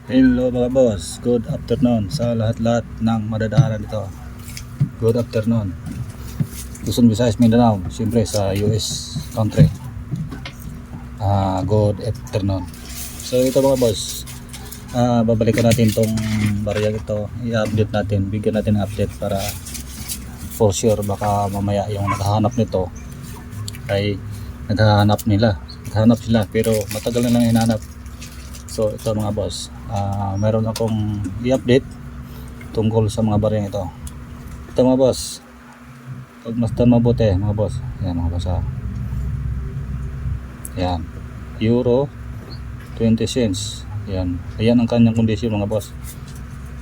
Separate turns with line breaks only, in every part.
Hello mga boss, good afternoon sa lahat-lahat ng madadaanan dito. Good afternoon Luzon, Visayas, Mindanao, siyempre sa US country. Good afternoon. So ito mga boss, babalikan natin tong barya ito. I-update natin, bigyan natin ng update para for sure baka mamaya yung naghahanap nito ay naghahanap sila pero matagal na lang hinahanap. So ito mga boss, meron akong i-update tungkol sa mga baryang ito. Ito mga boss, pagmasdan mabuti mga boss. Yan mga boss Yan, euro 20 cents. Yan, ayan ang kanyang kondisyon mga boss.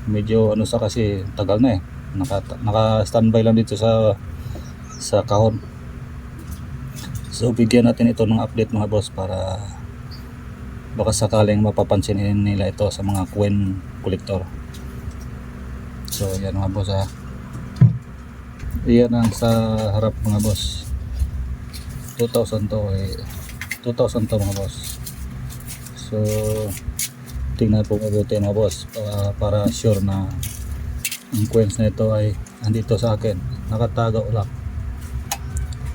Medyo ano sa kasi tagal na naka standby lang dito sa kahon. So bigyan natin ito ng update mga boss para baka sakaling mapapansin nila ito sa mga coin collector. So yan mga boss yan ang sa harap mga boss. 2,000 to mga boss. So tingnan po mabuti mga boss para sure na ang coins na ito ay andito sa akin, nakatago lang.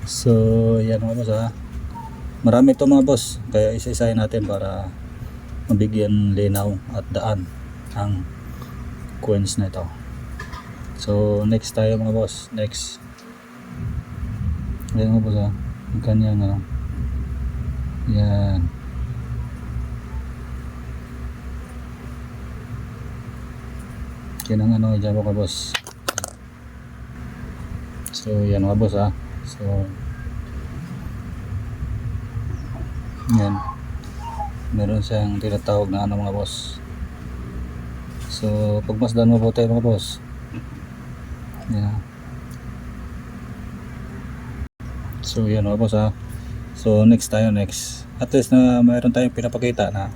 So yan mga boss marami ito mga boss, kaya isa-isahin natin para mabigyan linaw at daan ang coins na ito. So next tayo mga boss, next. Ayan mga boss ang kanyang yan. Yan ang dyan mga boss. So yan mga boss so yan, meron siyang tinatawag na mga boss. So pagmasdan mo po tayo mga boss. Yan. So yan mga boss So next tayo, next. At least na mayroon tayong pinapakita na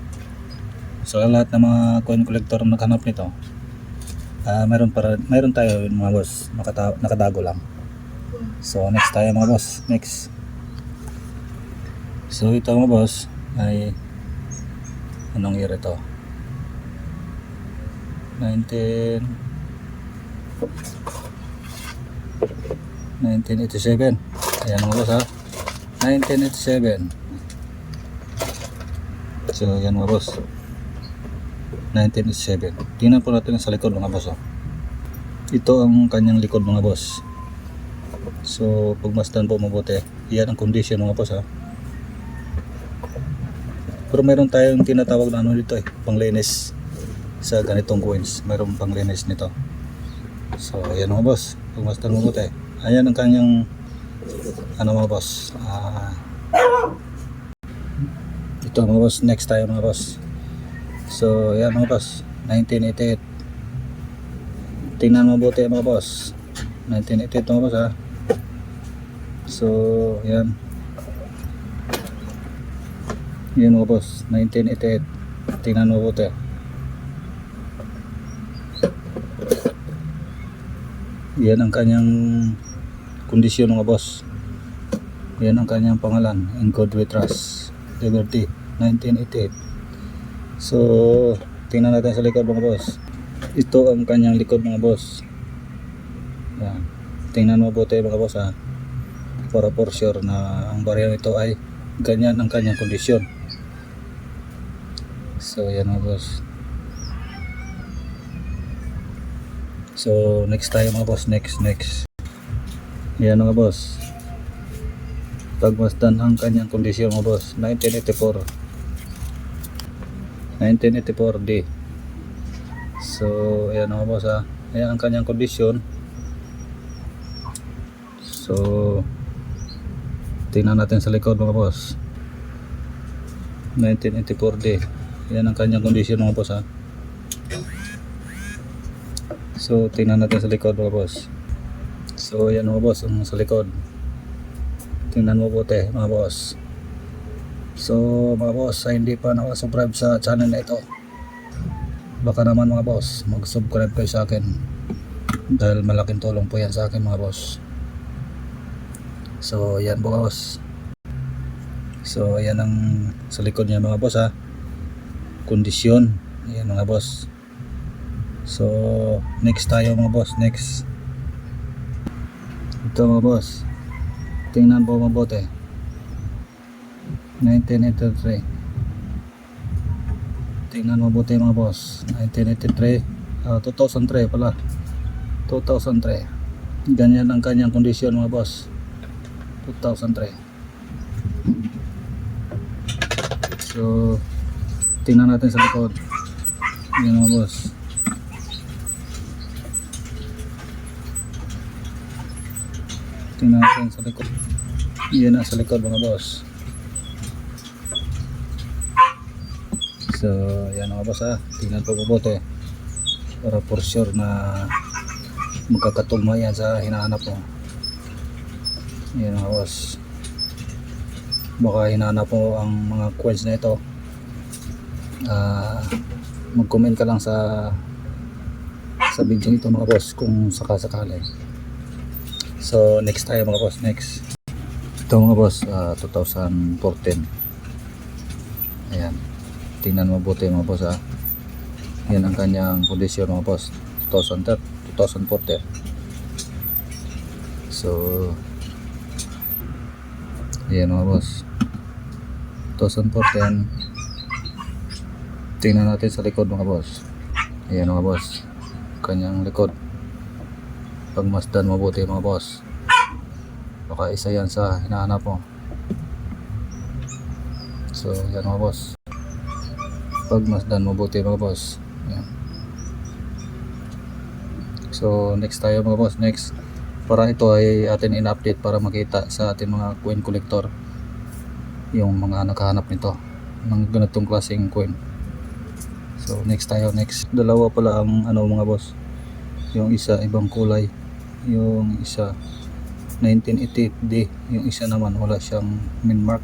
so lahat ng mga coin collector na naghanap nito, mayroon tayo mga boss nakatago lang. So next tayo mga boss, next. So ito mga boss ay anong year ito? 1987. Ayan mga boss 1987. So yan mga boss, 1987. Tingnan po natin sa likod mga boss Ito ang kanyang likod mga boss. So pagmasdan po mabuti, yan ang condition mga boss Pero mayroon tayong tinatawag na dito panglinis sa ganitong coins. Mayroon panglinis nito. So ayan mga boss, pagmasdan mo mabuti. Ayan ang kanyang mga boss. Ito mga boss, next tayo mga boss. So ayan mga boss, 1988. Tingnan mo mabuti mga boss, 1988 mga boss So ayan. Yan mga boss, 1988. Tingnan mo mabuti. Yan ang kanyang kondisyon mga boss. Yan ang kanyang pangalan, In God We Trust, Liberty, 1988. So tingnan natin sa likod mga boss. Ito ang kanyang likod mga boss. Yan. Tingnan mo mabuti mga boss para for sure na ang barya ito ay ganyan ang kanyang kondisyon. So yan mga boss. So next tayo mga boss, next. Yan mga boss, pagmasdan ang kanyang kondisyon mga boss. 1984D. So ayan mga boss ayan ang kanyang kondisyon. So tingnan natin sa likod mga boss. 1984D. Yan ang kanyang kondisyon mga boss So tingnan natin sa likod mga boss. So yan mga boss ang sa likod. Tingnan mo buti mga boss. So mga boss hindi pa nakasubscribe sa channel na ito, baka naman mga boss mag-subscribe kayo sa akin dahil malaking tulong po yan sa akin mga boss. So yan boss. So ayan ang sa likod niya mga boss kondisyon Ayan mga boss. So next tayo mga boss, next. Ito mga boss, tingnan po mabuti. 1983. Tingnan mabuti mga boss. 1983, 2003 pala. 2003. Ganyan ang kanyang kondisyon mga boss. 2003. So tingnan natin sa likod. Yan mga boss. Tingnan natin sa likod. Yan na sa likod mga boss. So yan mga boss ha. Tingnan po mabuti. Para for sure na magkakatugma yan sa hinahanap mo. Yan mga boss. Baka hinahanap mo ang mga coins na ito. Mag-comment ka lang sa video nito mga boss kung sakasakali. So next tayo mga boss, next. Ito mga boss, 2014. Ayan, tingnan mabuti mga boss ha. Yan ang kanyang kondisyon mga boss. 2014. So ayan mga boss, 2014. Tingnan natin sa likod mga boss. Ayan mga boss, kanyang likod. Pagmasdan mabuti mga boss, baka isa yan sa hinahanap mo. So yan mga boss, pagmasdan mabuti mga boss. Ayan. So next tayo mga boss, next. Para ito ay atin in-update para makita sa ating mga coin collector yung mga nakahanap nito ng ganitong klaseng coin. So next tayo, next. Dalawa pala ang ano mga boss, yung isa ibang kulay, yung isa 1980D, yung isa naman wala siyang min mark.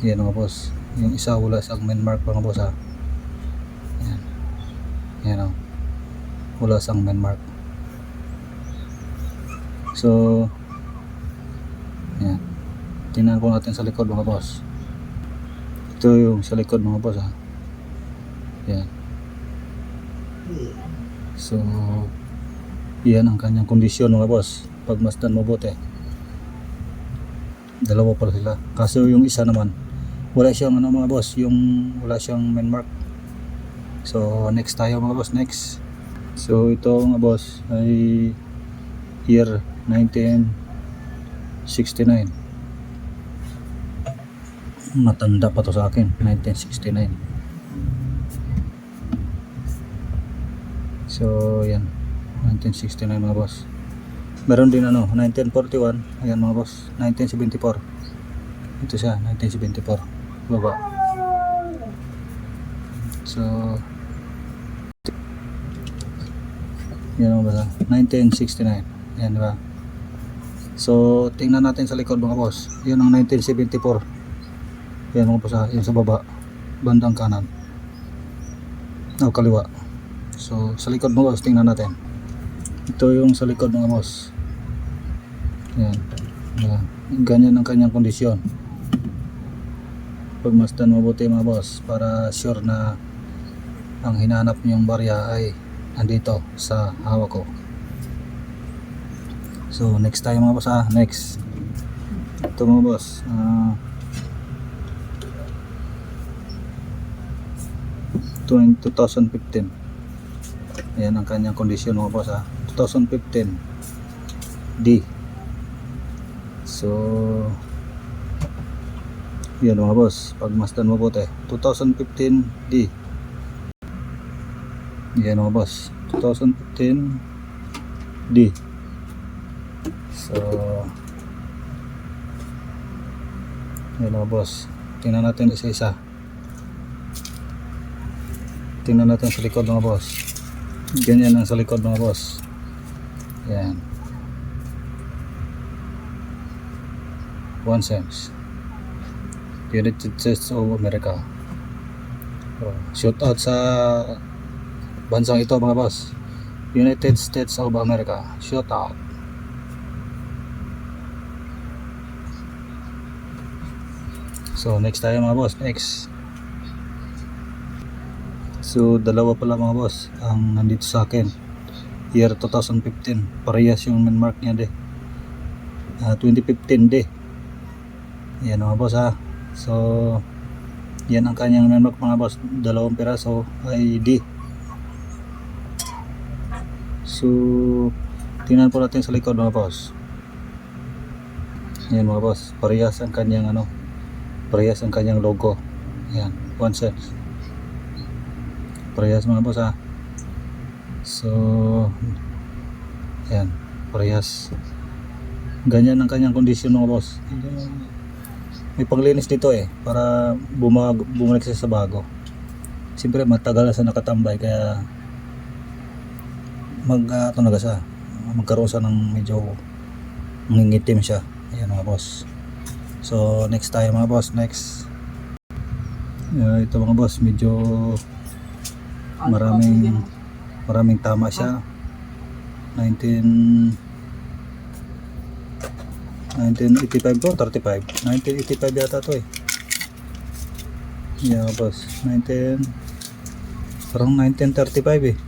Yan mga boss, yung isa wala siyang min mark mga boss ha. Yan, yan o, wala siyang min mark. So yan, tingnan po natin sa likod mga boss. Ito yung sa likod mga boss ha. Yan. So yan ang kanyang kondisyon mga boss. Pagmasdan mabuti, dalawa pala sila. Kaso yung isa naman wala siyang ano mga boss, yung wala siyang min mark. So next tayo mga boss, next. So ito mga boss ay year 1969. Matanda pa to sa akin, 1969. So yan, 1969 mga boss. Meron din ano, 1941. Ayan mga boss, 1974. Ito siya, 1974 baba. So yan mga boss, 1969. Ayan diba? So tingnan natin sa likod mga boss. Yan ang 1974. Yan mga boss, yan sa baba, bandang kanan o kaliwa. So sa likod mga boss, tingnan natin. Ito yung sa likod mga boss. Yan. Yan. Ganyan ang kanyang kondisyon. Pagmasdan mabuti mga boss para sure na ang hinahanap niyong barya ay andito sa hawak ko. So next tayo mga boss ha. Next. Ito mga boss. 2015. Ayan ang kanyang kondisyon mga boss ha. 2015 D. So yan mga boss, pagmasdan mabuti, 2015 D. Yan mga boss, 2015 D. So yan mga boss, tingnan natin isa-isa. Tingnan natin sa likod mga boss. Ganyan ang sa likod mga boss. Yan, 1 cents. United States of America. Shout out sa bansang ito mga boss. United States of America. Shout out. So next tayo mga boss, next. So dalawa pala mga boss ang nandito sa akin. Year 2015. Parehas yung mark niya de. 2015 de. Yan mga boss ha. So yan ang kanyang mark mga boss. Dalawang piraso ay D. So tingnan po natin sa likod mga boss. Yan mga boss. Parehas ang kanyang parehas ang kanyang logo. Yan, 1 cents. Parehas mga boss ha. So yan, parehas. Ganyan ang kanyang kondisyon mga boss. May panglinis dito para bumalik siya sa bago. Siyempre matagal na siya nakatambay kaya magkaroon siya ng medyo mangingitim siya. Ayan mga boss. So next tayo mga boss, next. Ito mga boss, medyo maraming tama siya. 1985 to 35. 1985 yata to Yeah boss, parang 1935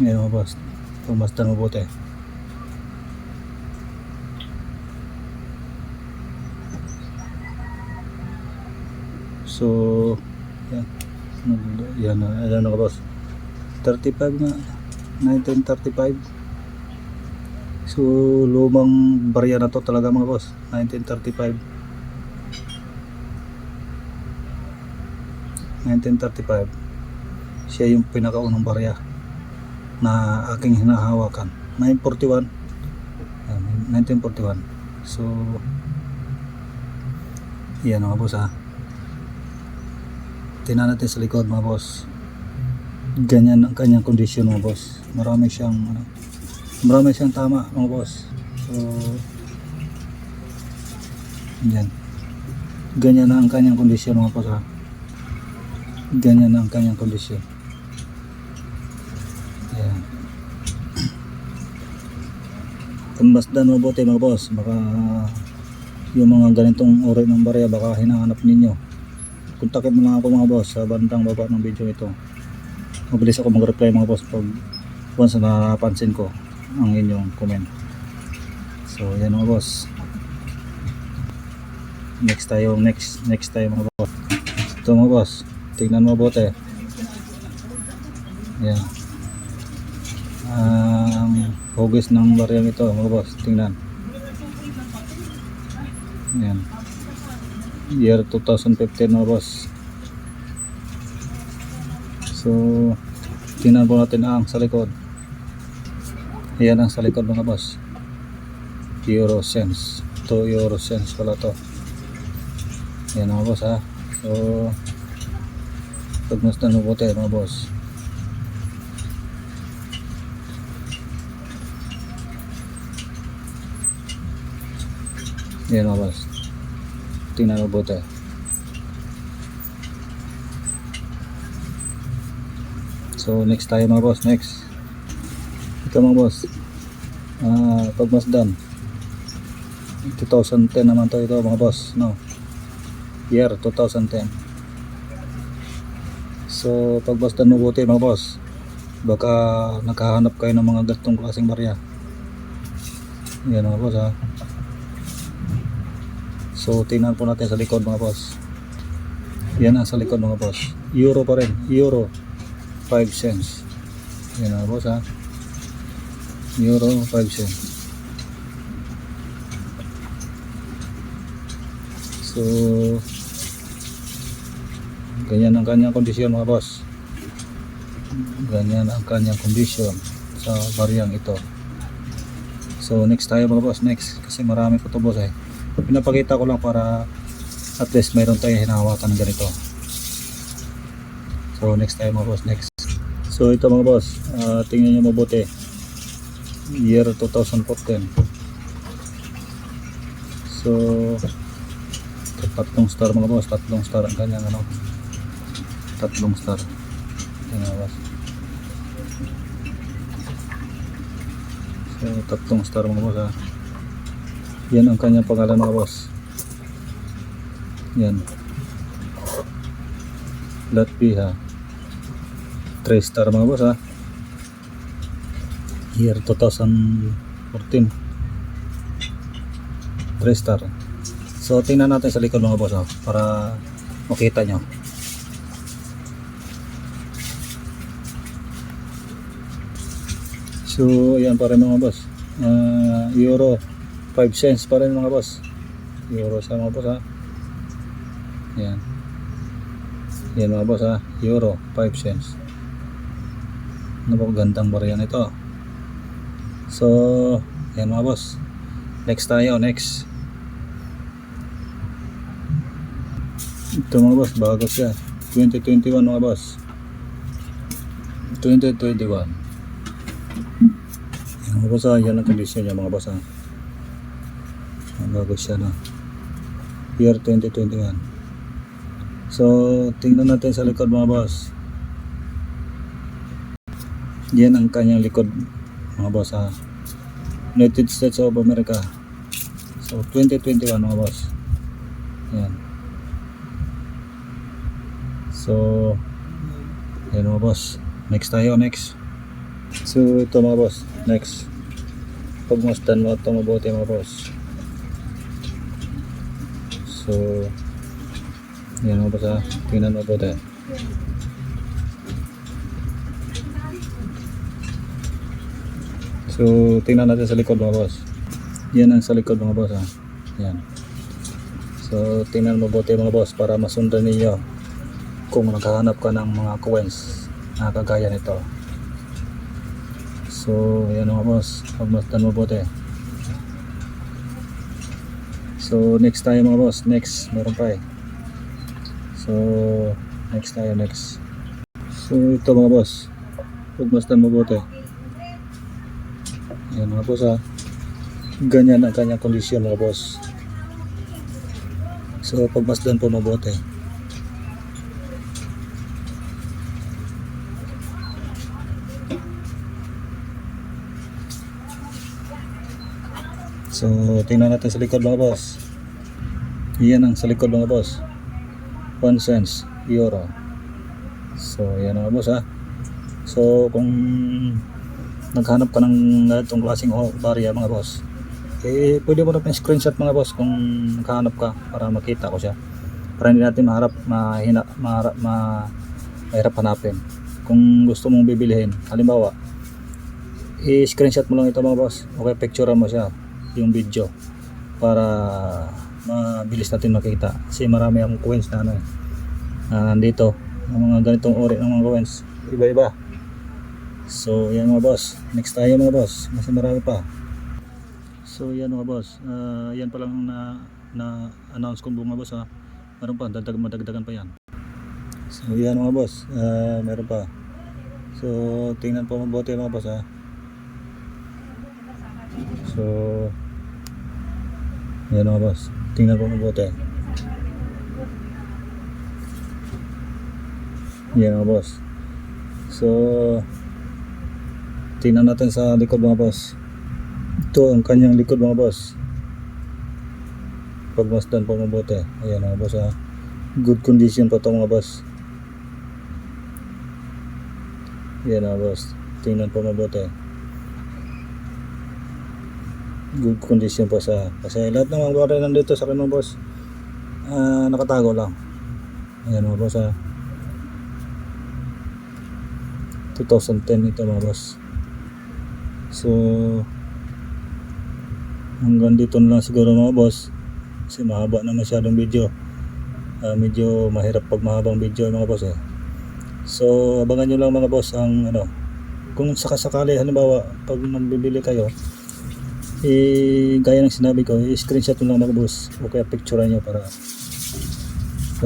Yan mga boss, pumasdan mabuti. So yan na boss, 35 nga, 1935. So lumang barya na to talaga mga boss, 1935. Siya yung pinakaunang barya na aking hinahawakan. 1941. So yan mga boss ha. Tingnan natin sa likod mga boss. Ganyan ang kanyang kondisyon mga boss. Marami siyang tama mga boss. So yan. Ganyan na ang kanyang kondisyon mga boss ha. Ganyan na ang kanyang kondisyon. Yan. Pumasdan mabuti mga boss. Baka yung mga ganitong uri ng barya baka hinahanap ninyo. Kontakin mo lang ako mga boss sa bandang baba ng video ito. Mabilis ako mag-reply mga boss pag once na napansin ko ang inyong comment. So yan mga boss. Next tayo mga boss. Ito mga boss, tingnan mo mabuti. Yan. Hugis ng baryang ito mga boss, tingnan. Yan. Year 2015 mga boss. So tingnan po natin ang sa likod. Ayan ang sa likod mga boss. Euro cents. 2 euro cents pala to. Ayan mga boss ha. So pagmasdan mo po tayo mga boss. Ayan mga boss. Tingnan mo po tayo. So next tayo mga boss, next. Ito mga boss, pagmasdan 2010 naman to ito mga boss, no? Year 2010. So pagmasdan mo buti mga boss, baka nakahanap kayo ng mga ganitong klaseng barya. Yan mga boss ha. So tingnan po natin sa likod mga boss. Yan ang sa likod mga boss. Euro pa rin, euro 5 cents. Yan mga boss ha. Euro 5 cents. So ganyan ang kanyang kondisyon mga boss. Ganyan ang kanyang kondisyon sa baryang ito. So next tayo mga boss, next. Kasi marami po ito boss Pinapakita ko lang para at least mayroon tayong hinahawakan ng ganito. So next tayo mga boss, next. So ito mga boss, tingnan nyo mabuti. Year 2014. So tatlong star mga boss, tatlong star ang kanyang tatlong star. Yan mga boss. So tatlong star mga boss ha. Yan ang kanyang pangalan mga boss. Yan. Lot B ha. 3 star mga boss ha. Year 2014. 3 star. So tingnan natin sa likod mga boss ha, para makita nyo. So ayan pa rin mga boss. Euro 5 cents pa rin mga boss. Euro sa mga boss ha. Ayan. Yan mga boss ha. Euro 5 cents. Napakagandang bariyan ito. So yan mga boss. Next tayo. Next. Ito mga boss. Bago siya. 2021 mga boss. 2021. Yan mga boss ha. Yan ang kondisyon niya mga boss ha. Bago siya na. Year 2021. So tingnan natin sa likod mga boss. Yan ang kanyang likod mga boss ha. United States of America. So 2021 mga boss. Yan. So yan mga boss. Next tayo. Next. So ito mga boss. Next. Pagmasdan mo ito mabuti mga boss. So yan mga boss ha. Tingnan mo mabuti. So tingnan natin sa likod mga boss. Yan ang sa likod mga boss ha. Yan. So tingnan mo mabuti mga boss para masundan ninyo kung naghahanap ka ng mga coins na kagaya nito. So yan mga boss, pagmasdan mo mabuti. So next tayo mga boss. Next, meron pa eh. So next tayo. Next. So ito mga boss, pagmasdan mo mabuti. Yan mga boss ha. Ganyan ang kanyang kondisyon mga boss. So pagmasdan po mabuti. So tingnan natin sa likod mga boss. Yan ang sa likod mga boss. 1 cents euro. So yan mga boss ha. So kung naghanap ka ng itong klaseng barya mga boss, eh pwede mo na screenshot mga boss kung naghanap ka para makita ko siya, para hindi natin mahirap hanapin. Kung gusto mong bibilihin, halimbawa i-screenshot mo lang ito mga boss, okay, picturean mo siya yung video para mabilis natin makita, kasi marami akong coins na nandito, ang mga ganitong ori ng mga coins, iba-iba. So yan mga boss, next tayo mga boss, kasi marami pa. So yan mga boss, yan pa lang na announce ko mga boss ha. Meron pa, madagdagan pa yan. So yan mga boss, meron pa. So tingnan po mabuti mga boss ha. So yan mga boss, tingnan po mabuti. Yan mga boss. So tingnan natin sa likod mga boss. Ito ang kanyang likod mga boss. Pagmasdan po mabuti. Ayan mga boss ha. Good condition pa ito mga boss. Ayan mga boss. Tingnan po mabuti. Good condition pa sa. Kasi lahat ng mga baril nandito sa akin mga boss, nakatago lang. Ayan mga boss ha. 2010 ito mga boss. So hanggang dito na lang siguro mga boss, kasi mahaba na masyadong video. Medyo mahirap pag mahabang video mga boss eh. So abangan nyo lang mga boss ang kung sakasakali halimbawa pag magbibili kayo, gaya ng sinabi ko, i-screenshot nyo lang mga boss o kaya picturean nyo para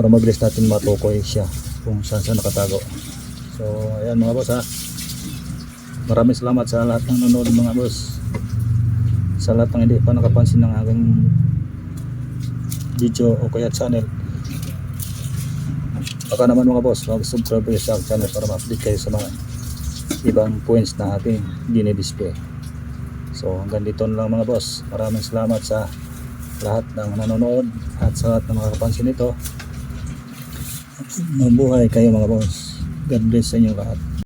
mabilis natin matukoy siya kung saan nakatago. So ayan mga boss ha. Maraming salamat sa lahat ng nanonood mga boss. Sa lahat ng hindi pa nakapansin ng aking video o kaya channel, baka naman mga boss mag-subscribe kayo sa channel para ma-update kayo sa mga ibang points na ating dinidisplay. So hanggang dito na lang mga boss. Maraming salamat sa lahat ng nanonood at sa lahat ng makakapansin nito. Mabuhay kayo mga boss. God bless sa inyo lahat.